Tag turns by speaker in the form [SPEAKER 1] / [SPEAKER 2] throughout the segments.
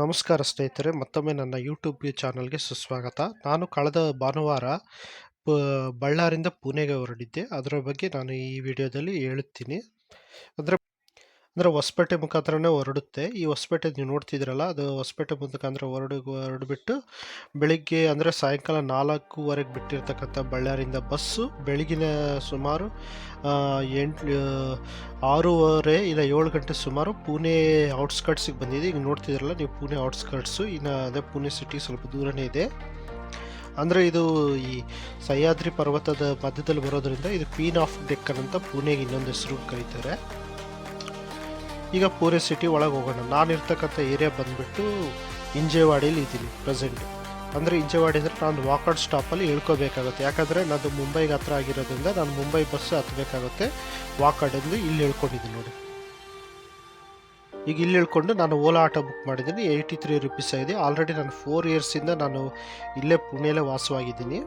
[SPEAKER 1] ನಮಸ್ಕಾರ ಸ್ನೇಹಿತರೆ, ಮತ್ತೊಮ್ಮೆ ನನ್ನ ಯೂಟ್ಯೂಬ್ ಚಾನಲ್ಗೆ ಸುಸ್ವಾಗತ. ನಾನು ಕಳೆದ ಭಾನುವಾರ ಬಳ್ಳಾರಿಂದ ಪುಣೆಗೆ ಹೊರಟಿದ್ದೆ. ಅದರ ಬಗ್ಗೆ ನಾನು ಈ ವಿಡಿಯೋದಲ್ಲಿ ಹೇಳುತ್ತೀನಿ. ಅಂದರೆ ಅಂದರೆ ಹೊಸಪೇಟೆ ಮುಖಾಂತರನೇ ಹೊರಡುತ್ತೆ. ಈ ಹೊಸಪೇಟೆ ನೀವು ನೋಡ್ತಿದ್ದೀರಲ್ಲ, ಅದು ಹೊಸಪೇಟೆ ಮುಖಾಂತರ ಹೊರಡುಬಿಟ್ಟು ಬೆಳಿಗ್ಗೆ ಅಂದರೆ ಸಾಯಂಕಾಲ 4:00 ಬಿಟ್ಟಿರ್ತಕ್ಕಂಥ ಬಳ್ಳಾರಿಯಿಂದ ಬಸ್ಸು ಬೆಳಗಿನ ಸುಮಾರು 6:30 ಇಲ್ಲ 7 ಗಂಟೆ ಸುಮಾರು ಪುಣೆ ಔಟ್ಸ್ಕರ್ಟ್ಸಿಗೆ ಬಂದಿದೆ. ಈಗ ನೋಡ್ತಿದ್ದೀರಲ್ಲ ನೀವು, ಪುಣೆ ಔಟ್ಸ್ಕರ್ಟ್ಸು. ಇನ್ನು ಅದೇ ಪುಣೆ ಸಿಟಿ ಸ್ವಲ್ಪ ದೂರನೇ ಇದೆ. ಅಂದರೆ ಇದು ಈ ಸಹ್ಯಾದ್ರಿ ಪರ್ವತದ ಮಧ್ಯದಲ್ಲಿ ಬರೋದ್ರಿಂದ ಇದು ಕ್ವೀನ್ ಆಫ್ ಡೆಕ್ಕನ್ ಅಂತ ಪುಣೆಗೆ ಇನ್ನೊಂದು ಹೆಸರು ಕರೀತಾರೆ. ಈಗ ಪುಣೆ ಸಿಟಿ ಒಳಗೆ ಹೋಗೋಣ. ನಾನಿರ್ತಕ್ಕಂಥ ಏರಿಯಾ ಬಂದುಬಿಟ್ಟು ಹಿಂಜೇವಾಡಿಯಲ್ಲಿ ಇದ್ದೀನಿ ಪ್ರೆಸೆಂಟ್. ಅಂದರೆ ಹಿಂಜೇವಾಡಿ ಅಂದರೆ ನಾನು ವಾಕೌಟ್ ಸ್ಟಾಪಲ್ಲಿ ಇಳ್ಕೋಬೇಕಾಗುತ್ತೆ. ಯಾಕಂದರೆ ನಾನು ಮುಂಬೈಗೆ ಹತ್ರ ಆಗಿರೋದ್ರಿಂದ ನಾನು ಮುಂಬೈ ಬಸ್ ಹತ್ತಬೇಕಾಗುತ್ತೆ. ವಾಕೌಟಿಂದ ಇಲ್ಲಿ ಇಳ್ಕೊಂಡಿದ್ದೀನಿ ನೋಡಿ. ಈಗ ಇಲ್ಲಿ ಇಳ್ಕೊಂಡು ನಾನು ಓಲಾ ಆಟೋ ಬುಕ್ ಮಾಡಿದ್ದೀನಿ. 83 ರುಪೀಸ್ ಆಗಿದೆ. ಆಲ್ರೆಡಿ ನಾನು 4 ಇಯರ್ಸಿಂದ ನಾನು ಇಲ್ಲೇ ಪುಣೆಯಲ್ಲೇ ವಾಸವಾಗಿದ್ದೀನಿ.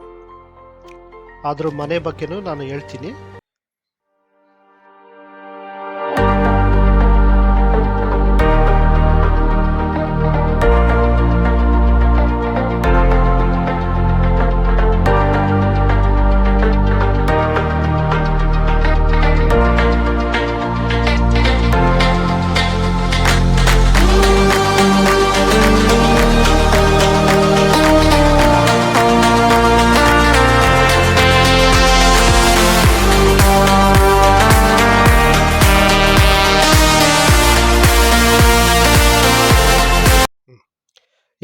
[SPEAKER 1] ಅದ್ರ ಮನೆ ಬಗ್ಗೆನೂ ನಾನು ಹೇಳ್ತೀನಿ.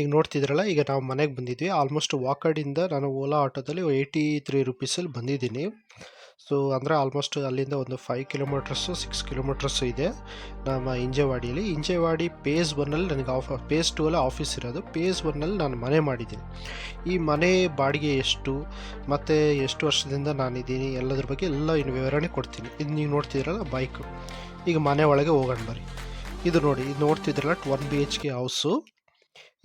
[SPEAKER 1] ಈಗ ನೋಡ್ತಿದ್ರಲ್ಲ, ಈಗ ನಾವು ಮನೆಗೆ ಬಂದಿದ್ವಿ. ಆಲ್ಮೋಸ್ಟ್ ವಾಕಡಿಂದ ನಾನು ಓಲಾ ಆಟೋದಲ್ಲಿ 83 ರುಪೀಸಲ್ಲಿ ಬಂದಿದ್ದೀನಿ. ಸೊ ಅಂದರೆ ಆಲ್ಮೋಸ್ಟ್ ಅಲ್ಲಿಂದ ಒಂದು 5 ಕಿಲೋಮೀಟರ್ಸು 6 ಕಿಲೋಮೀಟರ್ಸು ಇದೆ ನಮ್ಮ ಹಿಂಜೇವಾಡಿಯಲ್ಲಿ. ಹಿಂಜೇವಾಡಿ ಫೇಸ್ 1ಅಲ್ಲಿ ನನಗೆ ಫೇಸ್ 2ಅಲ್ಲಿ ಆಫೀಸ್ ಇರೋದು. ಫೇಸ್ 1ಅಲ್ಲಿ ನಾನು ಮನೆ ಮಾಡಿದ್ದೀನಿ. ಈ ಮನೆ ಬಾಡಿಗೆ ಎಷ್ಟು ಮತ್ತು ಎಷ್ಟು ವರ್ಷದಿಂದ ನಾನಿದ್ದೀನಿ ಎಲ್ಲದ್ರ ಬಗ್ಗೆ ಎಲ್ಲ ಇನ್ನು ವಿವರಣೆ ಕೊಡ್ತೀನಿ. ಇದು ನೀವು ನೋಡ್ತಿದ್ರಲ್ಲ ಬೈಕು. ಈಗ ಮನೆ ಒಳಗೆ ಹೋಗೋಣ ಬರ್ರಿ. ಇದು ನೋಡಿ, ಇದು ನೋಡ್ತಿದ್ರಲ್ಲ 1 BHK ಹೌಸು.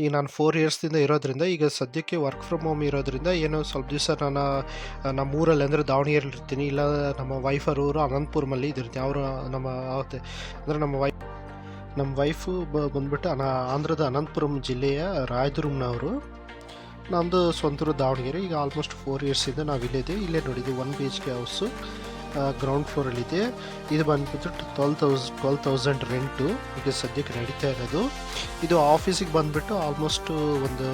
[SPEAKER 1] ಈಗ ನಾನು 4 ಇಯರ್ಸ್ದಿಂದ ಇರೋದ್ರಿಂದ, ಈಗ ಸದ್ಯಕ್ಕೆ ವರ್ಕ್ ಫ್ರಮ್ ಹೋಮ್ ಇರೋದ್ರಿಂದ ಏನೋ ಸ್ವಲ್ಪ ದಿವಸ ನಾನು ನಮ್ಮ ಊರಲ್ಲಿ ಅಂದರೆ ದಾವಣಗೆರೆಯಲ್ಲಿ ಇರ್ತೀನಿ, ಇಲ್ಲ ನಮ್ಮ ವೈಫರ್ ಊರು ಅನಂತಪುರಮಲ್ಲಿ ಇದಿರ್ತೀನಿ. ಅವರು ಅಂದರೆ ನಮ್ಮ ವೈಫು ಬಂದ್ಬಿಟ್ಟು ಆಂಧ್ರದ ಅನಂತಪುರಂ ಜಿಲ್ಲೆಯ ರಾಯದುರ್ಗನವರು. ನಮ್ಮದು ಸ್ವಂತೂರು ದಾವಣಗೆರೆ. ಈಗ ಆಲ್ಮೋಸ್ಟ್ 4 ಇಯರ್ಸಿಂದ ನಾವು ಇಲ್ಲೇ ನೋಡಿ, ಇದು 1 BHK ಹೌಸು ಗ್ರೌಂಡ್ ಫ್ಲೋರಲ್ಲಿದೆ. ಇದು ಬಂದ್ಬಿಟ್ಟು 12,000 ರೆಂಟು ಈಗ ಸದ್ಯಕ್ಕೆ ನಡೀತಾ ಇರೋದು. ಇದು ಆಫೀಸಿಗೆ ಬಂದುಬಿಟ್ಟು ಆಲ್ಮೋಸ್ಟ್ ಒಂದು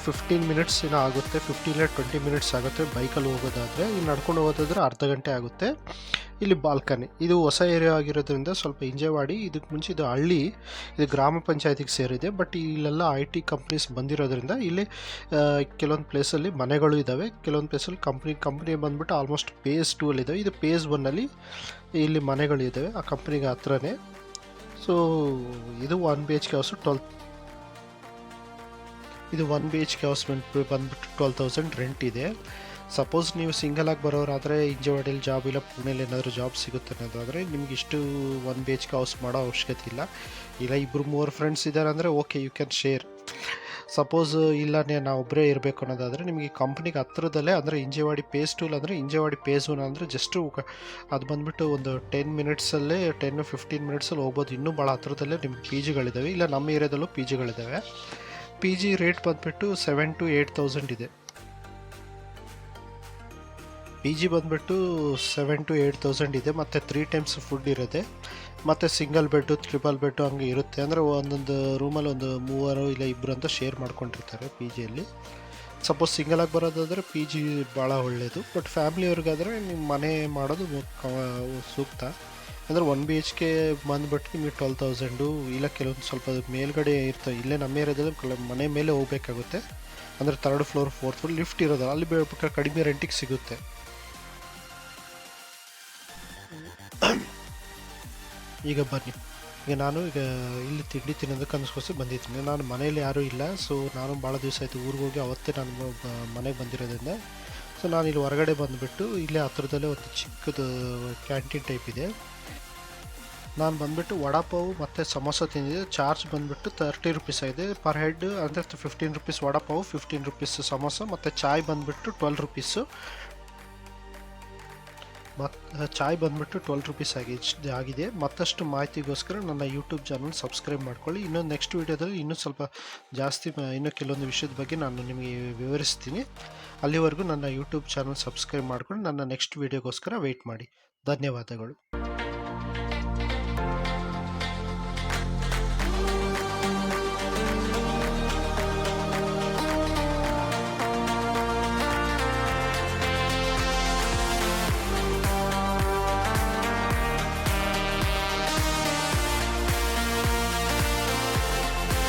[SPEAKER 1] 15 ಮಿನಿಟ್ಸ್ ಏನೋ ಆಗುತ್ತೆ, 15-20 ಮಿನಿಟ್ಸ್ ಆಗುತ್ತೆ ಬೈಕಲ್ಲಿ ಹೋಗೋದಾದರೆ. ಇಲ್ಲಿ ನಡ್ಕೊಂಡು ಹೋಗೋದಾದ್ರೆ ಅರ್ಧ ಗಂಟೆ ಆಗುತ್ತೆ. ಇಲ್ಲಿ ಬಾಲ್ಕನಿ. ಇದು ಹೊಸ ಏರಿಯಾ ಆಗಿರೋದ್ರಿಂದ ಸ್ವಲ್ಪ ಹಿಂಜೇವಾಡಿ. ಇದಕ್ಕೆ ಮುಂಚೆ ಇದು ಹಳ್ಳಿ, ಇದು ಗ್ರಾಮ ಪಂಚಾಯತಿಗೆ ಸೇರಿದೆ. ಬಟ್ ಇಲ್ಲೆಲ್ಲ IT ಕಂಪ್ನೀಸ್ ಬಂದಿರೋದ್ರಿಂದ ಇಲ್ಲಿ ಕೆಲವೊಂದು ಪ್ಲೇಸಲ್ಲಿ ಮನೆಗಳು ಇದ್ದಾವೆ, ಕೆಲವೊಂದು ಪ್ಲೇಸಲ್ಲಿ ಕಂಪ್ನಿ ಬಂದುಬಿಟ್ಟು ಆಲ್ಮೋಸ್ಟ್ ಫೇಸ್ 2ಅಲ್ಲಿ ಇದ್ದಾವೆ. ಇದು ಫೇಸ್ 1ಅಲ್ಲಿ ಇಲ್ಲಿ ಮನೆಗಳು ಇದ್ದಾವೆ ಆ ಕಂಪ್ನಿಗೆ ಹತ್ರನೇ. ಸೊ ಇದು 1 BHK ಹೌಸು ಇದು 1 BHK ಹೌಸ್ ಬಂದುಬಿಟ್ಟು 12,000 ರೆಂಟ್ ಇದೆ. ಸಪೋಸ್ ನೀವು ಸಿಂಗಲ್ ಆಗಿ ಬರೋರಾದರೆ ಹಿಂಜೇವಾಡಿಯಲ್ಲಿ ಜಾಬ್ ಇಲ್ಲ ಪುಣೆಯಲ್ಲಿ ಏನಾದರೂ ಜಾಬ್ ಸಿಗುತ್ತೆ ಅನ್ನೋದಾದರೆ ನಿಮ್ಗೆ ಇಷ್ಟು 1 BHK ಹೌಸ್ ಮಾಡೋ ಅವಶ್ಯಕತೆ ಇಲ್ಲ. 2-3 ಫ್ರೆಂಡ್ಸ್ ಇದ್ದಾರೆ ಅಂದರೆ okay, you can share. Suppose ಇಲ್ಲ ನಾವು ಒಬ್ಬರೇ ಇರಬೇಕು ಅನ್ನೋದಾದರೆ ನಿಮಗೆ ಕಂಪ್ನಿಗೆ ಹತ್ರದಲ್ಲೇ, ಅಂದರೆ ಹಿಂಜೇವಾಡಿ ಫೇಸ್ 2 ಅಂದರೆ ಹಿಂಜೇವಾಡಿ ಫೇಸ್ 1 ಅಂದರೆ ಜಸ್ಟು ಅದು ಬಂದುಬಿಟ್ಟು ಒಂದು 10 ಮಿನಿಟ್ಸಲ್ಲೇ 10-15 ಮಿನಿಟ್ಸಲ್ಲಿ ಹೋಗ್ಬೋದು. ಇನ್ನೂ ಭಾಳ ಹತ್ರದಲ್ಲೇ ನಿಮ್ಗೆ PGಗಳಿದ್ದಾವೆ. ಇಲ್ಲ ನಮ್ಮ ಏರಿಯಾದಲ್ಲೂ PGಗಳಿದ್ದಾವೆ. PG ರೇಟ್ ಬಂದುಬಿಟ್ಟು 7,000-8,000 ಇದೆ. PG ಬಂದುಬಿಟ್ಟು 7,000-8,000 ಇದೆ. ಮತ್ತು 3 ಟೈಮ್ಸ್ ಫುಡ್ ಇರುತ್ತೆ. ಮತ್ತು ಸಿಂಗಲ್ ಬೆಡ್ಡು, ಟ್ರಿಪಲ್ ಬೆಡ್ಡು ಹಂಗೆ ಇರುತ್ತೆ. ಅಂದರೆ ಒಂದೊಂದು ರೂಮಲ್ಲಿ ಒಂದು 3 ಇಲ್ಲ 2 ಅಂತ ಶೇರ್ ಮಾಡ್ಕೊಂಡಿರ್ತಾರೆ PGಯಲ್ಲಿ. ಸಪೋಸ್ ಸಿಂಗಲಾಗಿ ಬರೋದಾದರೆ PG ಭಾಳ ಒಳ್ಳೆಯದು. ಬಟ್ ಫ್ಯಾಮಿಲಿಯವ್ರಿಗಾದರೆ ನಿಮ್ಮ ಮನೆ ಮಾಡೋದು ಸೂಕ್ತ. ಅಂದರೆ 1 BHK ಬಂದುಬಿಟ್ಟು ನಿಮಗೆ 12,000, ಇಲ್ಲ ಕೆಲವೊಂದು ಸ್ವಲ್ಪ ಮೇಲ್ಗಡೆ ಇರ್ತವೆ. ಇಲ್ಲೇ ನಮ್ಮ ಏರಿಯಾದಲ್ಲಿ ಮನೆ ಮೇಲೆ ಹೋಗಬೇಕಾಗುತ್ತೆ. ಅಂದರೆ 3rd floor 4th floor lift ಇರೋದು, ಅಲ್ಲಿ ಬೇಕಾದ್ರೆ ಕಡಿಮೆ ರೆಂಟಿಗೆ ಸಿಗುತ್ತೆ. ಈಗ ಬನ್ನಿ, ಈಗ ನಾನು ಇಲ್ಲಿ ತಿಂಡಿ ತಿನ್ನೋದಕ್ಕೆ ಅನ್ನಿಸ್ಕೋಸಿ ಬಂದಿದ್ದೀನಿ. ನಾನು ಮನೇಲಿ ಯಾರೂ ಇಲ್ಲ. ಸೊ ನಾನು ಭಾಳ ದಿವಸ ಆಯಿತು ಊರಿಗೆ ಹೋಗಿ, ಅವತ್ತೇ ನಾನು ಮನೆಗೆ ಬಂದಿರೋದ್ರಿಂದ. ಸೊ ನಾನು ಇಲ್ಲಿ ಹೊರಗಡೆ ಬಂದುಬಿಟ್ಟು ಇಲ್ಲೇ ಹತ್ರದಲ್ಲೇ ಒಂದು ಚಿಕ್ಕದು ಕ್ಯಾಂಟೀನ್ ಟೈಪ್ ಇದೆ. ನಾನು ಬಂದುಬಿಟ್ಟು ವಡಾಪಾವು ಮತ್ತು ಸಮೋಸ ತಿಂದಿದ್ದೆ. ಚಾರ್ಜ್ ಬಂದುಬಿಟ್ಟು 30 ರುಪೀಸ್ ಆಗಿದೆ ಪರ್ ಹೆಡ್. ಅಂದರೆ 15 ರುಪೀಸ್ ವಡಾಪಾವು, 15 ರುಪೀಸ್ ಸಮೋಸ, ಮತ್ತು ಚಾಯ್ ಬಂದುಬಿಟ್ಟು 12 ರುಪೀಸು. ಚಾಯ್ ಬಂದುಬಿಟ್ಟು 12 ರುಪೀಸ್ ಆಗಿದೆ. ಮತ್ತಷ್ಟು ಮಾಹಿತಿಗೋಸ್ಕರ ನನ್ನ ಯೂಟ್ಯೂಬ್ ಚಾನಲ್ ಸಬ್ಸ್ಕ್ರೈಬ್ ಮಾಡ್ಕೊಳ್ಳಿ. ಇನ್ನೊಂದು ನೆಕ್ಸ್ಟ್ ವೀಡಿಯೋದಲ್ಲಿ ಇನ್ನೂ ಸ್ವಲ್ಪ ಜಾಸ್ತಿ ಇನ್ನೂ ಕೆಲವೊಂದು ವಿಷಯದ ಬಗ್ಗೆ ನಾನು ನಿಮಗೆ ವಿವರಿಸ್ತೀನಿ. ಅಲ್ಲಿವರೆಗೂ ನನ್ನ ಯೂಟ್ಯೂಬ್ ಚಾನಲ್ ಸಬ್ಸ್ಕ್ರೈಬ್ ಮಾಡ್ಕೊಂಡು ನನ್ನ ನೆಕ್ಸ್ಟ್ ವೀಡಿಯೋಗೋಸ್ಕರ ವೆಯ್ಟ್ ಮಾಡಿ. ಧನ್ಯವಾದಗಳು.